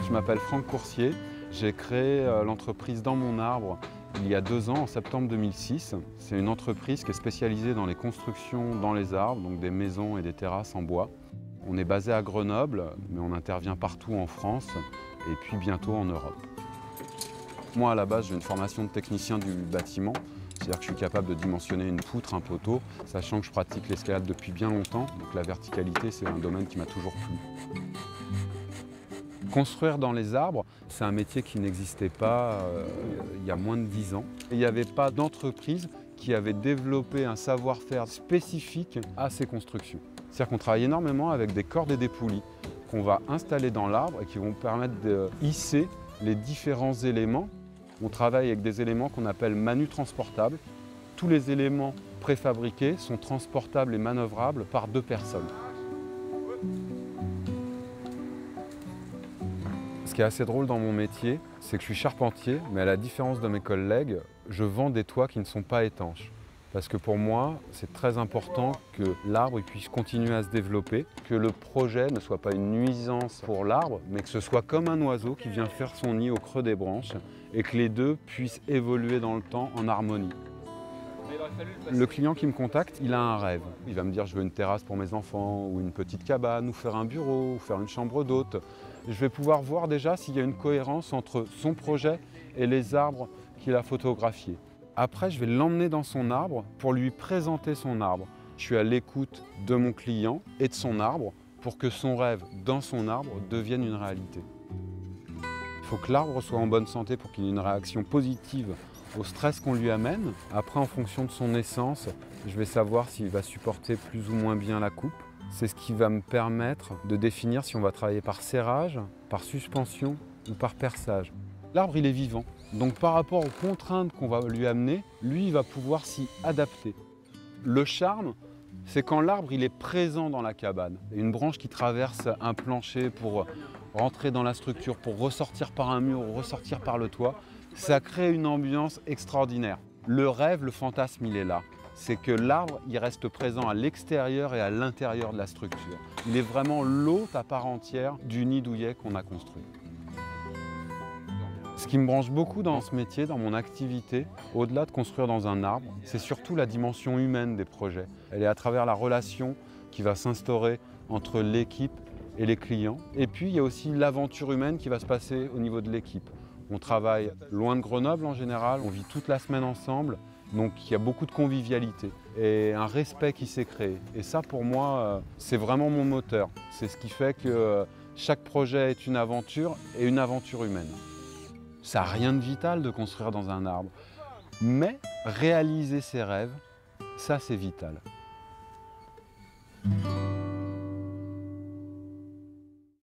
Je m'appelle Franck Coursier, j'ai créé l'entreprise Dans Mon Arbre il y a 2 ans, en septembre 2006. C'est une entreprise qui est spécialisée dans les constructions dans les arbres, donc des maisons et des terrasses en bois. On est basé à Grenoble, mais on intervient partout en France et puis bientôt en Europe. Moi, à la base, j'ai une formation de technicien du bâtiment, c'est-à-dire que je suis capable de dimensionner une poutre, un poteau, sachant que je pratique l'escalade depuis bien longtemps, donc la verticalité, c'est un domaine qui m'a toujours plu. Construire dans les arbres, c'est un métier qui n'existait pas il y a moins de 10 ans. Et il n'y avait pas d'entreprise qui avait développé un savoir-faire spécifique à ces constructions. C'est-à-dire qu'on travaille énormément avec des cordes et des poulies qu'on va installer dans l'arbre et qui vont permettre de hisser les différents éléments. On travaille avec des éléments qu'on appelle manutransportables. Tous les éléments préfabriqués sont transportables et manœuvrables par 2 personnes. Ce qui est assez drôle dans mon métier, c'est que je suis charpentier, mais à la différence de mes collègues, je vends des toits qui ne sont pas étanches. Parce que pour moi, c'est très important que l'arbre puisse continuer à se développer, que le projet ne soit pas une nuisance pour l'arbre, mais que ce soit comme un oiseau qui vient faire son nid au creux des branches et que les deux puissent évoluer dans le temps en harmonie. Le client qui me contacte, il a un rêve. Il va me dire je veux une terrasse pour mes enfants, ou une petite cabane, ou faire un bureau, ou faire une chambre d'hôte. Je vais pouvoir voir déjà s'il y a une cohérence entre son projet et les arbres qu'il a photographiés. Après, je vais l'emmener dans son arbre pour lui présenter son arbre. Je suis à l'écoute de mon client et de son arbre pour que son rêve dans son arbre devienne une réalité. Il faut que l'arbre soit en bonne santé pour qu'il ait une réaction positive au stress qu'on lui amène. Après, en fonction de son essence, je vais savoir s'il va supporter plus ou moins bien la coupe. C'est ce qui va me permettre de définir si on va travailler par serrage, par suspension ou par perçage. L'arbre, il est vivant. Donc par rapport aux contraintes qu'on va lui amener, lui, il va pouvoir s'y adapter. Le charme, c'est quand l'arbre, il est présent dans la cabane. Une branche qui traverse un plancher pour rentrer dans la structure, pour ressortir par un mur ou ressortir par le toit, ça crée une ambiance extraordinaire. Le rêve, le fantasme, il est là. C'est que l'arbre, il reste présent à l'extérieur et à l'intérieur de la structure. Il est vraiment l'hôte à part entière du nid douillet qu'on a construit. Ce qui me branche beaucoup dans ce métier, dans mon activité, au-delà de construire dans un arbre, c'est surtout la dimension humaine des projets. Elle est à travers la relation qui va s'instaurer entre l'équipe et les clients. Et puis, il y a aussi l'aventure humaine qui va se passer au niveau de l'équipe. On travaille loin de Grenoble en général, on vit toute la semaine ensemble. Donc il y a beaucoup de convivialité et un respect qui s'est créé. Et ça pour moi, c'est vraiment mon moteur. C'est ce qui fait que chaque projet est une aventure et une aventure humaine. Ça n'a rien de vital de construire dans un arbre. Mais réaliser ses rêves, ça c'est vital.